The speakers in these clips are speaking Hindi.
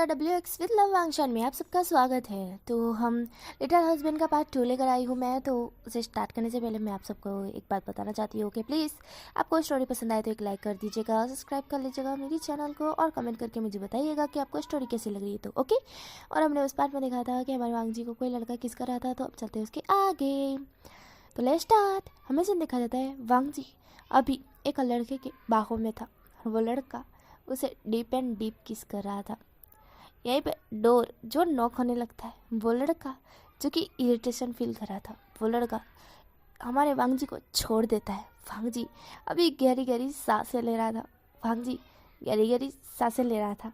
WX विद लव वांगशन में आप सबका स्वागत है। तो हम लिटिल हस्बैंड का पार्ट 2 लेकर आई हूँ मैं। तो उसे स्टार्ट करने से पहले मैं आप सबको एक बात बताना चाहती हूँ कि प्लीज़ आपको स्टोरी पसंद आए तो एक लाइक कर दीजिएगा, सब्सक्राइब कर लीजिएगा मेरी चैनल को और कमेंट करके मुझे बताइएगा कि आपको स्टोरी कैसी लग रही है। तो ओके। और हमने उस पार्ट में देखा था कि हमारे वांग जी को कोई लड़का किस कर रहा था, तो अब चलते हैं उसके आगे। तो लेट्स स्टार्ट। हमें से देखा जाता है वांग जी अभी एक लड़के के बाहों में था और वो लड़का उसे डीप एंड डीप किस कर रहा था। यहीं पे डोर जो नॉक होने लगता है, वो लड़का जो कि इरिटेशन फील कर रहा था, वो लड़का हमारे वांग जी को छोड़ देता है। वांग जी अभी गहरी गहरी सांसें ले रहा था। वांग जी गहरी गहरी सांसें ले रहा था।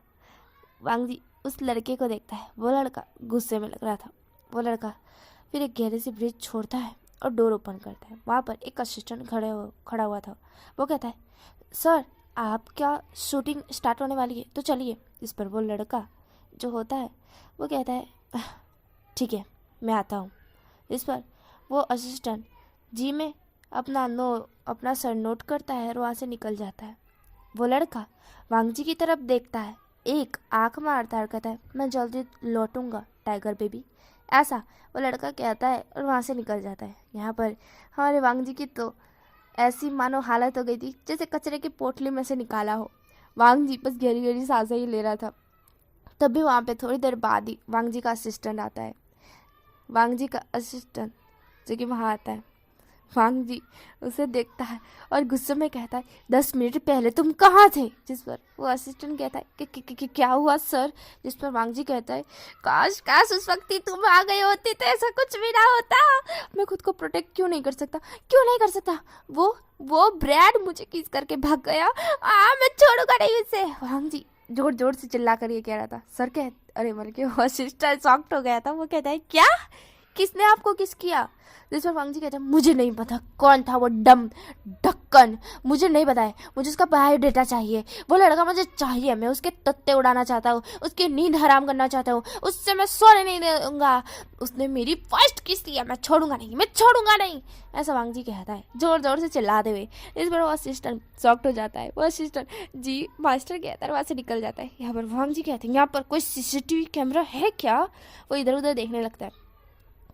वांग जी उस लड़के को देखता है, वो लड़का गुस्से में लग रहा था। वो लड़का फिर एक गहरे से ब्रिज छोड़ता है और डोर ओपन करता है। वहाँ पर एक असिस्टेंट खड़ा हुआ था। वो कहता है, सर आप क्या शूटिंग स्टार्ट होने वाली है तो चलिए। इस पर वो लड़का जो होता है वो कहता है, ठीक है मैं आता हूँ। इस पर वो असिस्टेंट जी में अपना सर नोट करता है और वहाँ से निकल जाता है। वो लड़का वांग जी की तरफ देखता है, एक आँख मारता है और कहता है, मैं जल्दी लौटूंगा टाइगर बेबी। ऐसा वो लड़का कहता है और वहाँ से निकल जाता है। यहाँ पर हमारे वांग जी की तो ऐसी मानो हालत हो गई थी जैसे कचरे की पोटली में से निकाला हो। वांग जी बस गहरी गहरी सांसें ही ले रहा था। तभी वहाँ पे थोड़ी देर बाद ही वांग जी का असिस्टेंट आता है। वांग जी का असिस्टेंट जो कि वहाँ आता है, वांग जी उसे देखता है और गुस्से में कहता है, 10 मिनट पहले तुम कहाँ थे। जिस पर वो असिस्टेंट कहता है कि क्या हुआ सर। जिस पर वांग जी कहता है, काश काश उस वक्त ही तुम आ गए होती तो ऐसा कुछ भी ना होता। मैं खुद को प्रोटेक्ट क्यों नहीं कर सकता। वो ब्रैड मुझे किस करके भाग गया। मैं छोड़ूंगा नहीं उसे। वांग जी जोर जोर से चिल्ला कर ये कह रहा था। सर कह अरे मर के वो असिस्टेंट शॉक्ड हो गया था। वो कहता है, क्या किसने आपको किस किया। जिस पर वांग जी कहता है, मुझे नहीं पता कौन था वो डम ढक्कन, मुझे नहीं पता है, मुझे उसका बायोडेटा चाहिए। वो लड़का मुझे चाहिए, मैं उसके तत्ते उड़ाना चाहता हूँ, उसकी नींद हराम करना चाहता हूँ, उससे मैं सोने नहीं दूंगा। उसने मेरी फर्स्ट किस दिया, मैं छोड़ूंगा नहीं। ऐसा वांग जी कहता है जोर जोर से चिल्लाते हुए। इस पर वो असिस्टेंट शॉक्ड हो जाता है। वो असिस्टेंट जी मास्टर कहता है, वहाँ से निकल जाता है। यहाँ पर वांग जी कहते हैं, यहाँ पर कोई CCTV कैमरा है क्या। वो इधर उधर देखने लगता है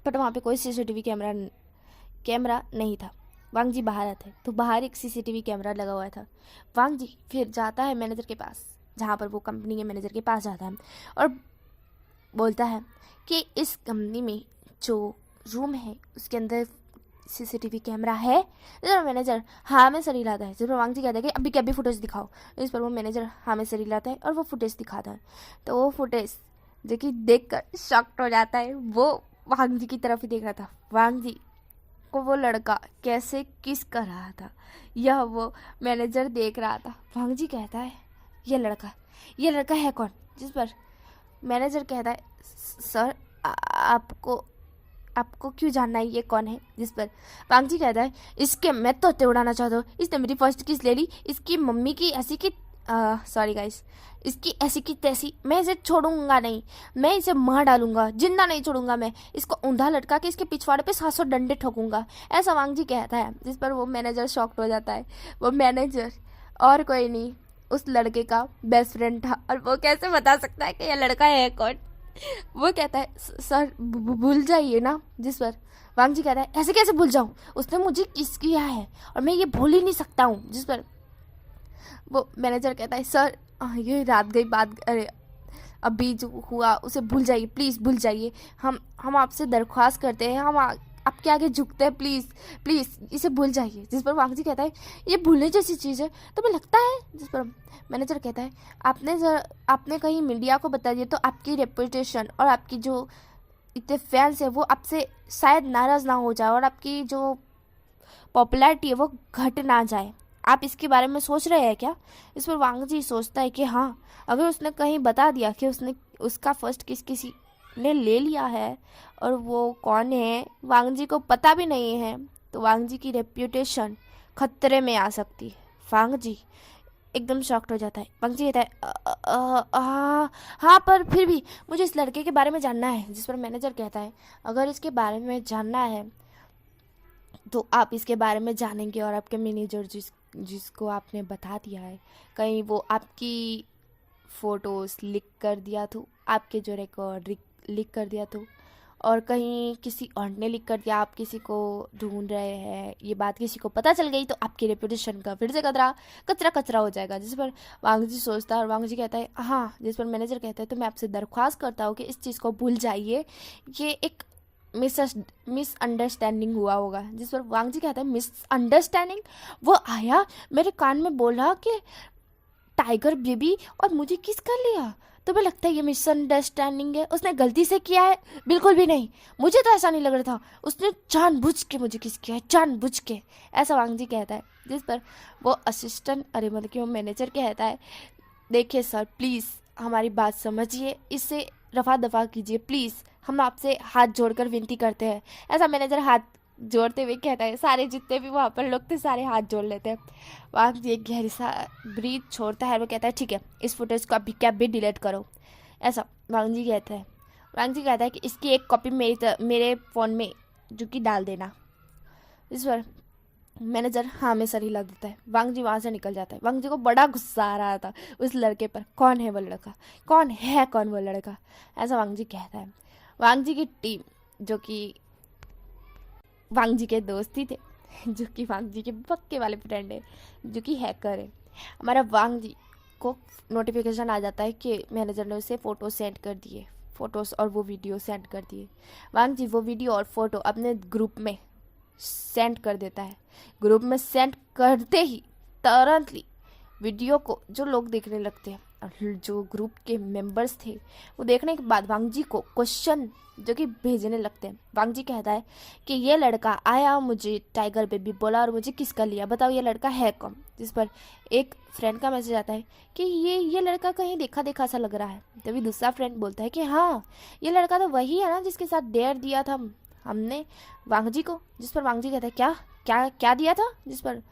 बट वहाँ पे कोई CCTV कैमरा नहीं था। वांग जी बाहर आते तो बाहर एक CCTV कैमरा लगा हुआ था। वांग जी फिर जाता है मैनेजर के पास, जहाँ पर वो कंपनी के मैनेजर के पास जाता है और बोलता है कि इस कंपनी में जो रूम है उसके अंदर CCTV कैमरा है। इस मैनेजर हाँ में सर हिलाता है। जिस पर वांग जी कहता है कि अभी क्या फुटेज दिखाओ। इस पर वो मैनेजर हाँ में सर हिलाता है और वो फुटेज दिखाता है। तो वो फुटेज जो कि देख कर शॉक्ड हो जाता है। वो वांग जी की तरफ ही देख रहा था। वांग जी को वो लड़का कैसे किस कर रहा था यह वो मैनेजर देख रहा था। वांग जी कहता है, ये लड़का है कौन। जिस पर मैनेजर कहता है, सर आपको क्यों जानना है ये कौन है। जिस पर वांग जी कहता है, इसके मैं तो उड़ाना चाहता हूँ, इसने मेरी फर्स्ट किस ले ली, इसकी मम्मी की ऐसी की सॉरी गाइस, इसकी ऐसी की तैसी, मैं इसे छोड़ूंगा नहीं, मैं इसे मार डालूंगा, जिंदा नहीं छोड़ूंगा, मैं इसको ऊंधा लटका के इसके पिछवाड़े पे 700 डंडे ठोकूंगा। ऐसा वांग जी कहता है। जिस पर वो मैनेजर शॉक्ड हो जाता है। वो मैनेजर और कोई नहीं उस लड़के का बेस्ट फ्रेंड था और वो कैसे बता सकता है कि यह लड़का है कौन। वो कहता है, सर भूल जाइए ना। जिस पर वांग जी कहता है, ऐसे कैसे भूल जाऊं, उसने मुझे किस किया है और मैं ये भूल ही नहीं सकता हूँ। जिस पर वो मैनेजर कहता है, सर ये रात गई बात, अरे अभी जो हुआ उसे भूल जाइए, प्लीज़ भूल जाइए। हम आपसे दरख्वास्त करते हैं, हम आपके आगे झुकते हैं, प्लीज़ इसे भूल जाइए। जिस पर वांग जी कहता है, ये भूलने जैसी चीज़ है तुम्हें लगता है। जिस पर मैनेजर कहता है, आपने कहीं मीडिया को बता दिया तो आपकी रेपुटेशन और आपकी जो इतने फैंस है वो आपसे शायद नाराज़ ना हो जाए और आपकी जो पॉपुलैरिटी है वो घट ना जाए। आप इसके बारे में सोच रहे हैं क्या। इस पर वांग जी सोचता है कि हाँ, अगर उसने कहीं बता दिया कि उसका फर्स्ट किसी ने ले लिया है और वो कौन है वांग जी को पता भी नहीं है, तो वांग जी की रेप्यूटेशन खतरे में आ सकती है। वांग जी एकदम शॉक्ड हो जाता है। वांग जी कहता है, हाँ पर फिर भी मुझे इस लड़के के बारे में जानना है। जिस पर मैनेजर कहता है, अगर इसके बारे में जानना है तो आप इसके बारे में जानेंगे और आपके मैनेजर जिसको आपने बता दिया है, कहीं वो आपकी फ़ोटोज़ लीक कर दिया तो, आपके जो रिकॉर्ड लीक कर दिया तो, और कहीं किसी और ने लीक कर दिया, आप किसी को ढूंढ रहे हैं, ये बात किसी को पता चल गई तो आपकी रेपुटेशन का फिर से कचरा कचरा कचरा हो जाएगा। जिस पर वांग जी सोचता है और वांग जी कहता है हाँ। जिस पर मैनेजर कहता है तो मैं आपसे दरख्वास्त करता हूँ कि इस चीज़ को भूल जाइए, ये एक मिसअंडरस्टैंडिंग हुआ होगा। जिस पर वांग जी कहता है मिसअंडरस्टैंडिंग? वो आया मेरे कान में बोला कि टाइगर बेबी और मुझे किस कर लिया। तुम्हें लगता है ये मिसअंडरस्टैंडिंग है? उसने गलती से किया है? बिल्कुल भी नहीं, मुझे तो ऐसा नहीं लग रहा था। उसने जानबूझ के मुझे किस किया है, जानबूझ के, ऐसा वांग जी कहता है। जिस पर वो असिस्टेंट मतलब कि वो मैनेजर कहता है देखिए सर प्लीज़ हमारी बात समझिए, इससे रफा दफा कीजिए प्लीज़, हम आपसे हाथ जोड़कर विनती करते हैं। ऐसा मैनेजर हाथ जोड़ते हुए कहता है। सारे जितने भी वहाँ पर लोग थे सारे हाथ जोड़ लेते हैं। वांग जी एक गहरी सा ब्रीथ छोड़ता है, वो कहता है ठीक है इस फुटेज को अभी कैब भी डिलीट करो, ऐसा वांग जी कहता है। वांग जी कहता है कि इसकी एक कॉपी मेरे फ़ोन में जो कि डाल देना। इस पर मैनेजर हाँ में सर हिला देता है। वांग जी वहाँ से निकल जाता है। वांग जी को बड़ा गुस्सा आ रहा था उस लड़के पर, कौन है वो लड़का, कौन वो लड़का, ऐसा वांग जी कहता है। वांग जी की टीम जो कि वांग जी के दोस्त ही थे, जो कि वांग जी के पक्के वाले फ्रेंड है, जो कि हैकर है। हमारा वांग जी को नोटिफिकेशन आ जाता है कि मैनेजर ने उसे फ़ोटो सेंड कर दिए, फ़ोटोज़ और वो वीडियो सेंड कर दिए। वांग जी वो वीडियो और फोटो अपने ग्रुप में सेंड कर देता है। ग्रुप में सेंड करते ही तुरंतली वीडियो को जो लोग देखने लगते हैं, और जो ग्रुप के मेंबर्स थे वो देखने के बाद वांग जी को क्वेश्चन जो कि भेजने लगते हैं। वांग जी कहता है कि ये लड़का आया, मुझे टाइगर बेबी बोला और मुझे किस कर लिया, बताओ ये लड़का है कौन। जिस पर एक फ्रेंड का मैसेज आता है कि ये लड़का कहीं देखा देखा सा लग रहा है। तभी दूसरा फ्रेंड बोलता है कि हाँ ये लड़का तो वही है ना जिसके साथ डेयर दिया था हमने वांग जी को। जिस पर वांग जी कहता है क्या क्या क्या दिया था। जिस पर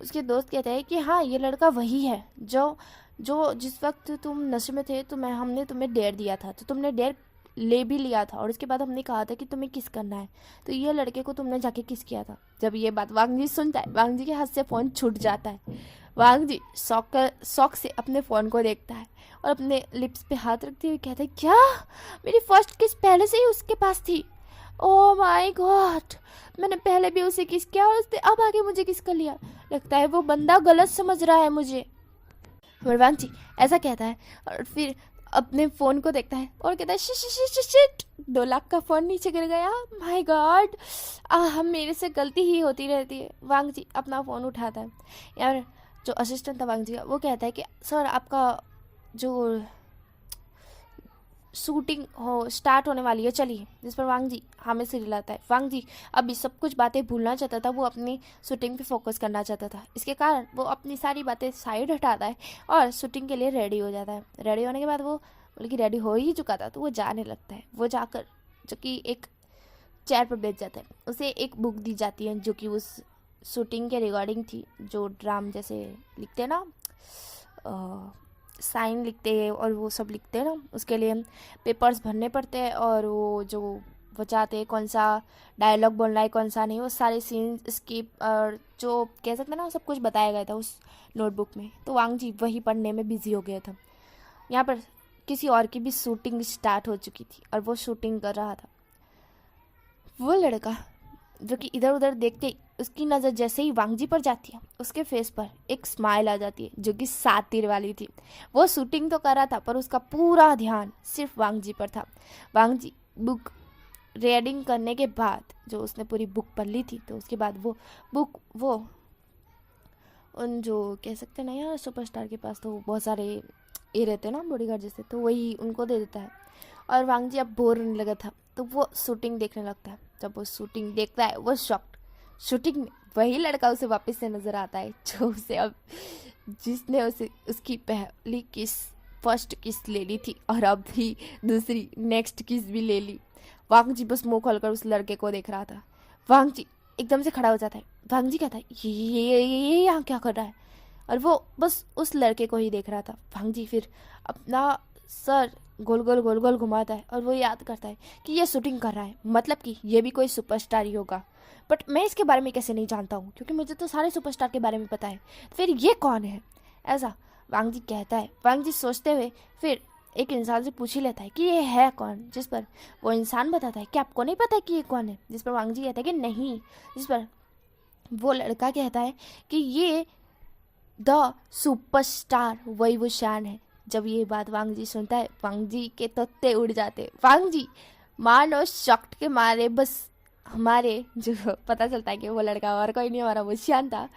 उसके दोस्त कहते हैं कि हाँ ये लड़का वही है जो जिस वक्त तुम नशे में थे तो हमने तुम्हें डेयर दिया था, तो तुमने डेयर ले भी लिया था और उसके बाद हमने कहा था कि तुम्हें किस करना है, तो ये लड़के को तुमने जाके किस किया था। जब ये बात वांग जी सुनता है, वांग जी के हाथ से फ़ोन छूट जाता है। वांग जी शौक से अपने फ़ोन को देखता है और अपने लिप्स पे हाथ रखते हुए कहता है क्या मेरी फर्स्ट किस पहले से ही उसके पास थी। ओह माय गॉड, मैंने पहले भी उसे किस किया और उसने अब आगे मुझे किस कर लिया। लगता है वो बंदा गलत समझ रहा है मुझे। वांग जी ऐसा कहता है और फिर अपने फ़ोन को देखता है और कहता है शिट 2 लाख का फ़ोन नीचे गिर गया, माय गॉड, हम मेरे से गलती ही होती रहती है। वांग जी अपना फ़ोन उठाता है। यार जो असिस्टेंट था वांग जी का वो कहता है कि सर आपका जो शूटिंग स्टार्ट होने वाली है चलिए। जिस पर वांग जी हमें से रिलाता है। वांग जी अभी सब कुछ बातें भूलना चाहता था, वो अपनी शूटिंग पे फोकस करना चाहता था। इसके कारण वो अपनी सारी बातें साइड हटाता है और शूटिंग के लिए रेडी हो जाता है। रेडी होने के बाद वो बल्कि रेडी हो ही चुका था तो वो जाने लगता है। वो जाकर जो कि एक चेयर पर बैठ जाता है, उसे एक बुक दी जाती है जो कि उस शूटिंग के रिगार्डिंग थी, जो ड्राम जैसे लिखते हैं ना, साइन लिखते हैं और वो सब लिखते हैं ना, उसके लिए पेपर्स भरने पड़ते हैं और वो जो बचाते हैं कौन सा डायलॉग बोलना है कौन सा नहीं, वो सारे सीन स्किप और जो कह सकते हैं ना सब कुछ बताया गया था उस नोटबुक में। तो वांग जी वही पढ़ने में बिजी हो गया था। यहाँ पर किसी और की भी शूटिंग स्टार्ट हो चुकी थी और वो शूटिंग कर रहा था। वो लड़का जो कि इधर उधर देखते ही उसकी नज़र जैसे ही वांग जी पर जाती है, उसके फेस पर एक स्माइल आ जाती है जो कि 7 तीर वाली थी। वो शूटिंग तो कर रहा था पर उसका पूरा ध्यान सिर्फ वांग जी पर था। वांग जी बुक रीडिंग करने के बाद जो उसने पूरी बुक पढ़ ली थी, तो उसके बाद वो बुक वो उन जो कह सकते हैं ना यार सुपरस्टार के पास तो बहुत सारे ये रहते हैं ना बॉडीगार्ड जैसे, तो वही उनको दे देता है। और वांग जी अब बोर होने लगा था तो वो शूटिंग देखने लगता है। जब वो शूटिंग देखता है वो शॉक्ड, शूटिंग में वही लड़का उसे वापस से नज़र आता है जो उसे अब जिसने उसे उसकी पहली किस फर्स्ट किस ले ली थी और अब भी दूसरी नेक्स्ट किस भी ले ली। वांग जी बस मुंह खोलकर उस लड़के को देख रहा था। वांग जी एकदम से खड़ा हो जाता है। वांग जी कहता है ये यहाँ क्या कर रहा है, और वो बस उस लड़के को ही देख रहा था। वांग जी फिर अपना सर गोल गोल घुमाता है और वो याद करता है कि ये शूटिंग कर रहा है, मतलब कि ये भी कोई सुपरस्टार ही होगा। बट मैं इसके बारे में कैसे नहीं जानता हूँ, क्योंकि मुझे तो सारे सुपरस्टार के बारे में पता है, फिर ये कौन है। ऐसा वांग जी कहता है। वांग जी सोचते हुए फिर एक इंसान से पूछ ही लेता है कि ये है कौन, जिस पर वो इंसान बताता है कि आपको नहीं पता कि ये कौन है, जिस पर वांग जी कहता है कि नहीं, जिस पर वो लड़का कहता है कि ये द सुपरस्टार वही वो शान है। जब ये बात वांग जी सुनता है, वांग जी के तोते उड़ जाते। वांग जी मानो शॉक्ड के मारे बस हमारे जो पता चलता है कि वो लड़का और कोई नहीं, हमारा वुशियान था,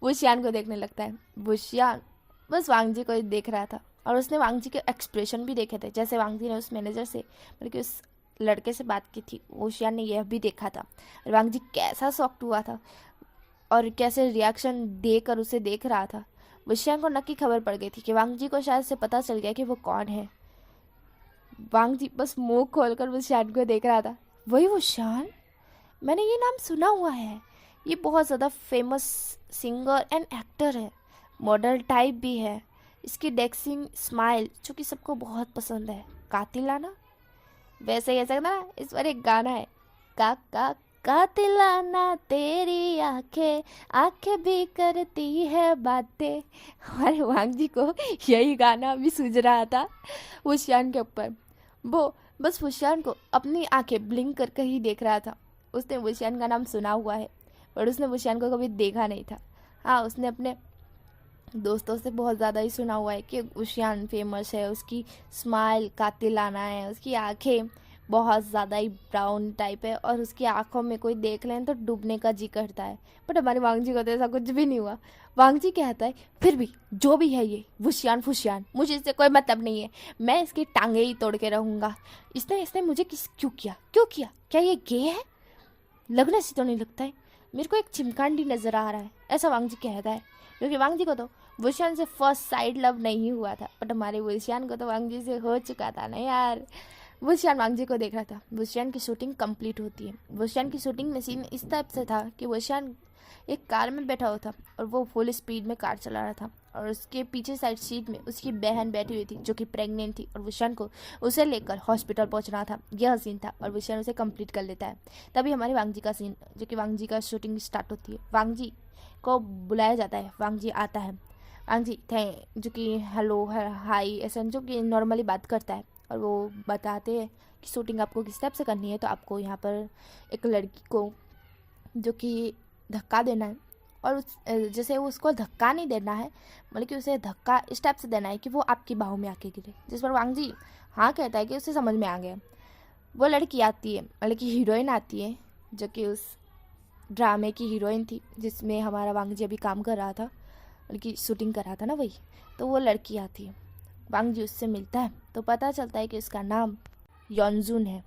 वुशियान को देखने लगता है। वुशियान बस वांग जी को ही देख रहा था और उसने वांग जी के एक्सप्रेशन भी देखे थे। जैसे वांग जी ने उस मैनेजर से मतलब कि उस लड़के से बात की थी, वुशियान ने यह भी देखा था। और वांग जी कैसा शॉक्ड हुआ था और कैसे रिएक्शन देकर उसे देख रहा था। वुशियान को नक्की खबर पड़ गई थी कि वांग जी को शायद से पता चल गया कि वो कौन है। वांग जी बस मुंह खोलकर वुशियान को देख रहा था। वही वुशियान, मैंने ये नाम सुना हुआ है, ये बहुत ज़्यादा फेमस सिंगर एंड एक्टर है, मॉडल टाइप भी है। इसकी डेक्सिंग स्माइल जो कि सबको बहुत पसंद है, कातिलाना, वैसे ही ऐसा ना इस पर एक गाना है, का कातिलाना तेरी आंखें आंखें भी करती है बातें। हमारे वांग जी को यही गाना भी सूझ रहा था वुशियान के ऊपर। वो बस वुशियान को अपनी आंखें ब्लिंक करके ही देख रहा था। उसने वुशियान का नाम सुना हुआ है पर उसने वुशियान को कभी देखा नहीं था। हाँ, उसने अपने दोस्तों से बहुत ज़्यादा ही सुना हुआ है कि वुशियान फेमस है, उसकी स्माइल कातिलाना है, उसकी आंखें बहुत ज़्यादा ही ब्राउन टाइप है और उसकी आंखों में कोई देख लें तो डूबने का जी करता है। बट हमारे वांग जी को तो ऐसा कुछ भी नहीं हुआ। वांग जी कहता है फिर भी जो भी है ये वुशियान फुशियान, मुझे इससे कोई मतलब नहीं है, मैं इसकी टांगे ही तोड़ के रहूँगा। इसने इसने मुझे क्यों किया, क्या ये गे है? लगने से तो नहीं लगता है, मेरे को एक चिमकांडी नज़र आ रहा है, ऐसा वांग जी कहता है। क्योंकि वांग जी को तो वुशियान से फर्स्ट साइड लव नहीं हुआ था, बट हमारे वुशियान को तो वांग जी से हो चुका था ना यार। वुशियान वांग जी को देख रहा था। वुशियान की शूटिंग कंप्लीट होती है। वुशियान की शूटिंग में सीन इस टाइप से था कि वुशियान एक कार में बैठा हुआ था और वो फुल स्पीड में कार चला रहा था और उसके पीछे साइड सीट में उसकी बहन बैठी हुई थी जो कि प्रेग्नेंट थी और वुशियान को उसे लेकर हॉस्पिटल पहुंचना था। यह सीन था और वुशियान उसे कंप्लीट कर लेता है। तभी हमारे वांग जी का सीन, जो कि वांग जी का शूटिंग स्टार्ट होती है। वांग जी को बुलाया जाता है, वांग जी आता है। वांग जी थे जो कि हेलो हाई ऐसा जो कि नॉर्मली बात करता है और वो बताते हैं कि शूटिंग आपको किस टाइप से करनी है। तो आपको यहाँ पर एक लड़की को जो कि धक्का देना है और उस जैसे उसको धक्का नहीं देना है, मतलब कि उसे धक्का इस टाइप से देना है कि वो आपकी बाहों में आके गिरे। जिस पर वांग जी हाँ कहता है कि उसे समझ में आ गया। वो लड़की आती है, मतलब कि हीरोइन आती है जो कि उस ड्रामे की हीरोइन थी जिसमें हमारा वांग जी अभी काम कर रहा था, मतलब कि शूटिंग कर रहा था ना वही। तो वो लड़की आती है, वांग जी उससे मिलता है तो पता चलता है कि उसका नाम योनजुन है।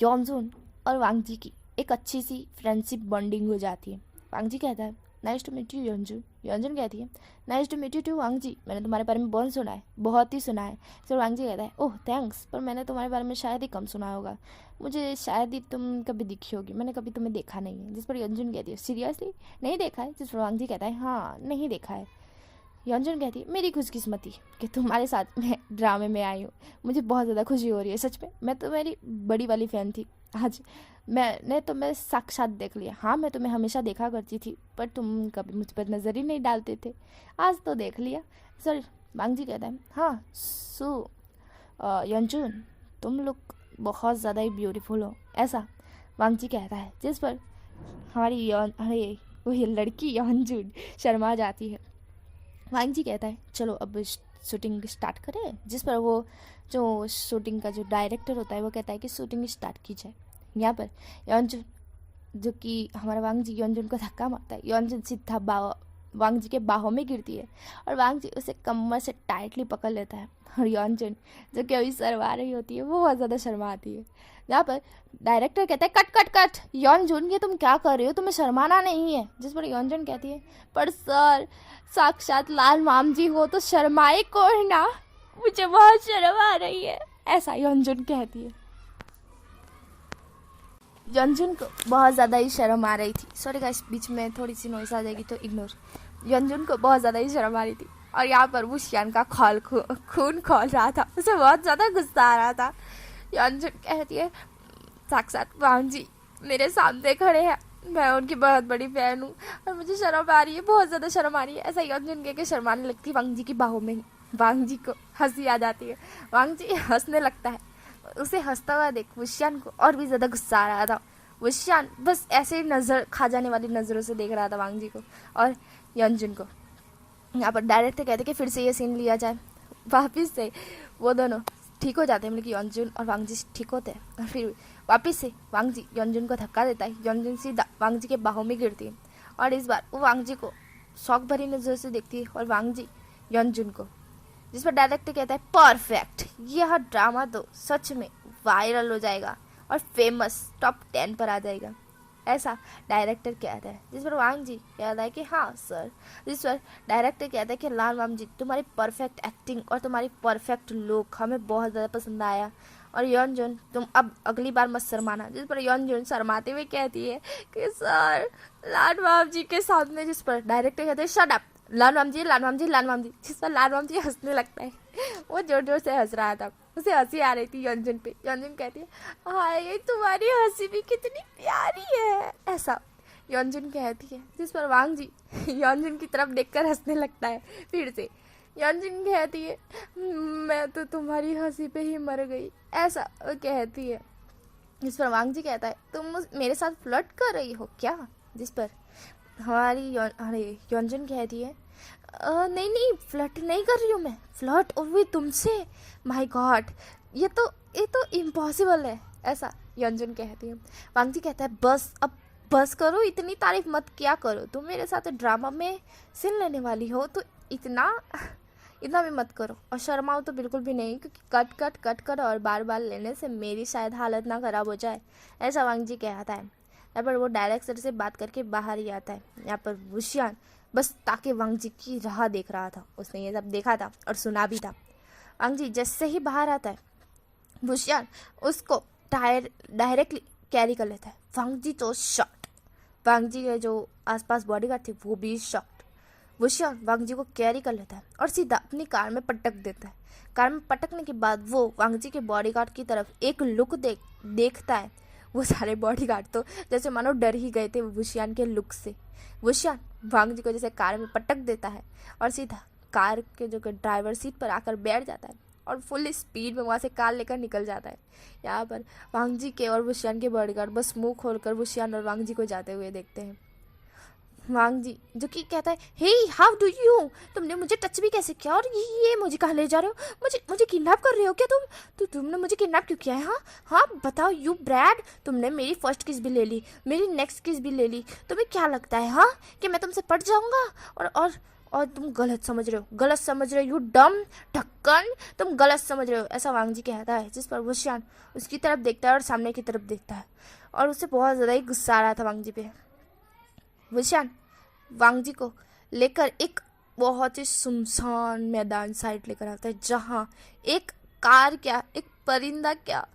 योनजुन और वांग जी की एक अच्छी सी फ्रेंडशिप बॉन्डिंग हो जाती है। वांग जी कहता है nice to meet you Yeonjun. Yeonjun कहती है nice to meet you too Wang Ji, मैंने तुम्हारे बारे में बहुत सुना है, बहुत ही सुना है। फिर वांग जी कहता है ओह थैंक्स, पर मैंने तुम्हारे बारे में शायद ही कम सुना होगा, मुझे शायद ही तुम कभी दिखी होगी, मैंने कभी तुम्हें देखा नहीं है। जिस पर योनजुन कहती है सीरियसली नहीं देखा है? जिस पर वांग जी कहता है हाँ नहीं देखा है। योनजुन कहती है मेरी खुशकिस्मती कि तुम्हारे साथ मैं ड्रामे में आई हूँ, मुझे बहुत ज़्यादा खुशी हो रही है, सच में मैं तो मेरी बड़ी वाली फ़ैन थी। आज मैंने तुम्हें साक्षात देख लिया। हाँ मैं तुम्हें हमेशा देखा करती थी पर तुम कभी मुझ पर नज़र ही नहीं डालते थे, आज तो देख लिया। सर वांग जी कहता है हाँ योनजुन तुम लोग बहुत ज़्यादा ही ब्यूटीफुल हो, ऐसा वांग जी कहता है। जिस पर हमारी अरे वही लड़की योनजुन शर्मा जाती है। वांग जी कहता है चलो अब शूटिंग स्टार्ट करें। जिस पर वो जो शूटिंग का जो डायरेक्टर होता है वो कहता है कि शूटिंग स्टार्ट की जाए। यहाँ पर योनजुन जो कि हमारा वांग जी योनजुन को धक्का मारता है। योनजुन सीधा वांग जी के बाहों में गिरती है और वांग जी उसे कमर से टाइटली पकड़ लेता है और योनजुन जो कि अभी शर्मा रही होती है वो बहुत ज़्यादा शर्मा आती है। जहाँ पर डायरेक्टर कहता है कट कट कट, योनजुन ये तुम क्या कर रहे हो, तुम्हें शर्माना नहीं है। जिस पर योनजुन कहती है पर सर साक्षात लाल माम जी हो तो शर्माए कौन ना, मुझे बहुत शर्म आ रही है, ऐसा योनजुन कहती है। योनजुन को बहुत ज़्यादा ही शर्म आ रही थी। सॉरी गाइस, बीच में थोड़ी सी नॉइस आ जाएगी तो इग्नोर। योनजुन को बहुत ज़्यादा ही शर्म आ रही थी और यहाँ पर वुशियान का खून खोल रहा था, उसे बहुत ज़्यादा गुस्सा आ रहा था। योनजुन कहती है साक्षात वांग जी मेरे सामने खड़े हैं, मैं उनकी बहुत बड़ी फैन हूँ और मुझे शर्म आ रही है, बहुत ज़्यादा शर्म आ रही है। ऐसा यंजन कह के शर्माने लगती है वांग जी की बाहों में। वांग जी को हंसी आ जाती है, वांग जी हंसने लगता है। उसे हंसता हुआ देख वुशियान को और भी ज़्यादा गुस्सा आ रहा था। वुशियान बस ऐसे ही नज़र खा जाने वाली नज़रों से देख रहा था वांग जी को और यंजन को। यहाँ पर डायरेक्टर कहते कि फिर से ये सीन लिया जाए। वापिस से वो दोनों ठीक हो जाते हैं, मतलब कि यंजुन और वांग जी ठीक होते हैं। और फिर वापिस से वांग जी यंजुन को धक्का देता है, यंजुन सीधा वांग जी के बाहों में गिरती है और इस बार वो वांग जी को शौक भरी नज़र से देखती है और वांग जी यंजुन को, जिस पर डायरेक्टर कहता है परफेक्ट, यह ड्रामा तो सच में वायरल हो जाएगा और फेमस टॉप 10 पर आ जाएगा, ऐसा डायरेक्टर कहता है। जिस पर वांग जी कहता है कि हाँ सर। जिस पर डायरेक्टर कहता है कि लाल वांग जी तुम्हारी परफेक्ट एक्टिंग और तुम्हारी परफेक्ट लुक हमें बहुत ज़्यादा पसंद आया और यंजुन तुम अब अगली बार मत शर्माना। जिस पर यंजुन शर्माते हुए कहती है कि सर लाल वांग जी के सामने। जिस पर डायरेक्टर कहते हैं शट अप लाल वांग जी, लाल वांग जी, लाल वांग जी। जिस पर लाल वांग जी हंसने लगता है, वो जोर जोर से हंस रहा था, उसे हंसी आ रही थी यंजुन पे। यंजुन कहती है हाय तुम्हारी हंसी भी कितनी प्यारी है, ऐसा यंजुन कहती है। जिस पर वांग जी यंजुन की तरफ देखकर हंसने लगता है फिर से। यंजुन कहती है मैं तो तुम्हारी हंसी पे ही मर गई, ऐसा वो कहती है। जिस पर वांग जी कहता है तुम मेरे साथ फ्लर्ट कर रही हो क्या। जिस पर हमारी अरे यंजुन कहती है नहीं नहीं फ्लर्ट नहीं कर रही हूँ मैं, फ्लर्ट और भी तुमसे, माय गॉड ये तो इम्पॉसिबल है, ऐसा यंजुन कहती है। वांग जी कहता है बस अब बस करो, इतनी तारीफ मत क्या करो, तुम मेरे साथ ड्रामा में सीन लेने वाली हो तो इतना भी मत करो और शर्माओ तो बिल्कुल भी नहीं, क्योंकि कट कट कट कर और बार बार लेने से मेरी शायद हालत ना खराब हो जाए, ऐसा वांग जी कहता है। यहाँ पर वो डायरेक्टर से बात करके बाहर ही आता है। यहाँ पर वुशियान बस ताकि वांग जी की राह देख रहा था, उसने ये सब देखा था और सुना भी था। वांग जी जैसे ही बाहर आता है वुशियान उसको डायरेक्टली कैरी कर लेता है। वांग जी तो शॉक्ड, वांग जी के जो आसपास बॉडीगार्ड थे वो भी शॉक्ड। वुशियान वांग जी को कैरी कर लेता है और सीधा अपनी कार में पटक देता है। कार में पटकने के बाद वो वांग जी के बॉडीगार्ड की तरफ एक लुक देखता है। वो सारे बॉडीगार्ड तो जैसे मानो डर ही गए थे वुशियान के लुक से। वुशियान वांग जी को जैसे कार में पटक देता है और सीधा कार के जो ड्राइवर सीट पर आकर बैठ जाता है और फुल स्पीड में वहाँ से कार लेकर निकल जाता है। यहाँ पर वांग जी के और वुशियान के बॉडीगार्ड बस मुंह खोलकर वुशियान और वांग जी को जाते हुए देखते हैं। वांग जी जो कि कहता है हे हाउ डू यू, तुमने मुझे टच भी कैसे किया और ये मुझे कहाँ ले जा रहे हो, मुझे किडनैप कर रहे हो क्या तुमने मुझे किडनैप क्यों किया है। हाँ हाँ बताओ यू ब्रैड, तुमने मेरी फर्स्ट किस भी ले ली, मेरी नेक्स्ट किस भी ले ली, तुम्हें क्या लगता है हाँ कि मैं तुमसे पट जाऊँगा। और तुम गलत समझ रहे हो यू डम ढक्कन, तुम गलत समझ रहे हो, ऐसा वांग जी कहता है। जिस पर वुशियान उसकी तरफ देखता है और सामने की तरफ देखता है और उसे बहुत ज़्यादा ही गुस्सा आ रहा था वांग जी पे। वुशियान वांग जी को लेकर एक बहुत ही सुनसान मैदान साइड लेकर आता है, जहाँ एक कार क्या, एक परिंदा क्या,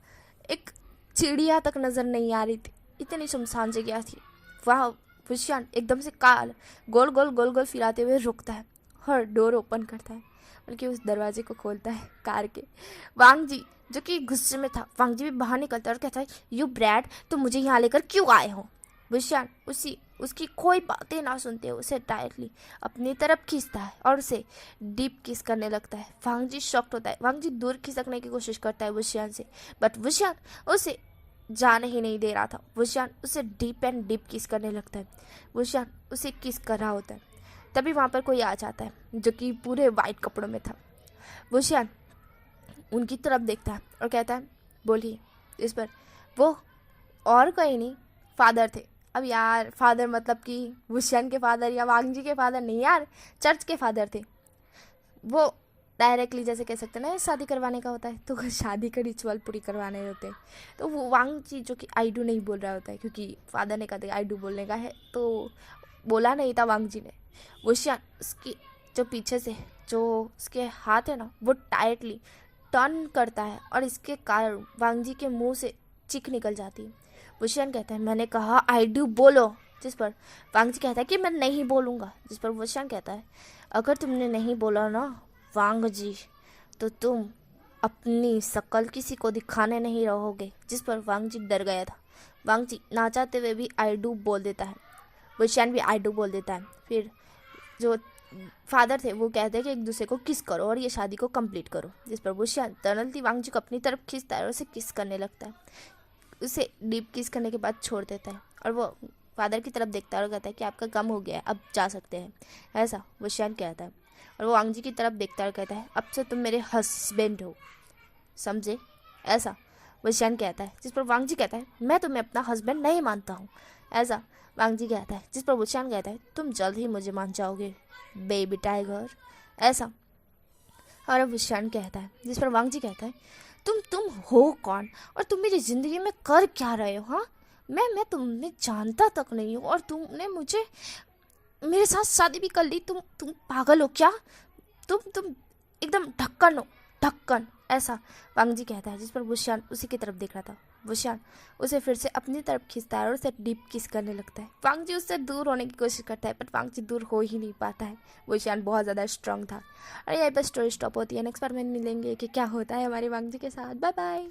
एक चिड़िया तक नजर नहीं आ रही थी, इतनी सुनसान जगह थी। वहाँ वुशियान एकदम से कार गोल गोल फिराते हुए रुकता है और डोर ओपन करता है, बल्कि उस दरवाजे को खोलता है कार के। वांग जी जो कि गुस्से में था, वांग जी भी बाहर निकलता है और कहता है यू ब्रैड तुम मुझे यहाँ लेकर क्यों आए हो। वुशियान उसकी कोई बातें ना सुनते हुए उसे डायरेक्टली अपनी तरफ खींचता है और उसे डीप किस करने लगता है। वांग जी शॉक्ड होता है, वांग जी दूर खिसकने की कोशिश करता है वुशियान से, बट वुशियान उसे जाने ही नहीं दे रहा था। वुशियान उसे डीप एंड डीप किस करने लगता है। वुशियान उसे किस कर रहा होता है, तभी वहाँ पर कोई आ जाता है जो कि पूरे वाइट कपड़ों में था। वुशियान उनकी तरफ देखता है और कहता है बोलिए। इस पर वो और कोई नहीं फादर थे। अब यार फादर मतलब कि वुशियान के फादर या वांग जी के फादर नहीं यार, चर्च के फादर थे। वो डायरेक्टली जैसे कह सकते हैं ना शादी करवाने का होता है, तो शादी का रिचुअल पूरी करवाने होते हैं। तो वो वांग जी जो कि आई डू नहीं बोल रहा होता है, क्योंकि फादर ने कहा था आई डू बोलने का है, तो बोला नहीं था वांग जी ने। वुशियान उसकी जो पीछे से जो उसके हाथ है ना वो टाइटली टर्न करता है और इसके कारण वांग जी के मुंह से चीख निकल जाती है। वुशियान कहता है मैंने कहा आई डू बोलो। जिस पर वांग जी कहता है कि मैं नहीं बोलूँगा। जिस पर वुशियान कहता है अगर तुमने नहीं बोला ना वांग जी तो तुम अपनी शक्ल किसी को दिखाने नहीं रहोगे। जिस पर वांग जी डर गया था वांग जी ना चाहते हुए भी आई डू बोल देता है। वुशियान भी आई डू बोल देता है। फिर जो फादर थे वो कहते हैं कि एक दूसरे को किस करो और ये शादी को कंप्लीट करो, जिस पर वुशियान टनलती वांग जी को अपनी तरफ खींचता है और उसे किस करने लगता है। उसे डीप किस करने के बाद छोड़ देता है और वो फादर की तरफ देखता है और कहता है कि आपका कम हो गया है, अब जा सकते हैं, ऐसा वुशियान कहता है। और वो वांग जी की तरफ देखता है और कहता है अब से तुम मेरे हस्बैंड हो, समझे, ऐसा वुशियान कहता है। जिस पर वांग जी कहता है मैं तुम्हें अपना हस्बैंड नहीं मानता हूँ, ऐसा वांग जी कहता है। जिस पर वुशियान कहता है तुम जल्द ही मुझे मान जाओगे बेबी टाइगर, ऐसा। और अब वुशियान कहता है। जिस पर वांग जी कहता है तुम हो कौन और तुम मेरी ज़िंदगी में कर क्या रहे हो? हाँ, मैं तुम्हें जानता तक नहीं हूँ और तुमने मुझे मेरे साथ शादी भी कर ली। तुम पागल हो क्या? तुम एकदम ढक्कन हो, ढक्कन, ऐसा वांग जी कहता है। जिस पर वुशियान उसी की तरफ देख रहा था। वुशियान उसे फिर से अपनी तरफ खींचता है और उसे डीप किस करने लगता है। वांग जी उससे दूर होने की कोशिश करता है, बट वांग जी दूर हो ही नहीं पाता है। वुशियान बहुत ज़्यादा स्ट्रांग था। और यहीं पर स्टोरी स्टॉप होती है। नेक्स्ट बार में मिलेंगे कि क्या होता है हमारे वांग जी के साथ। Bye bye.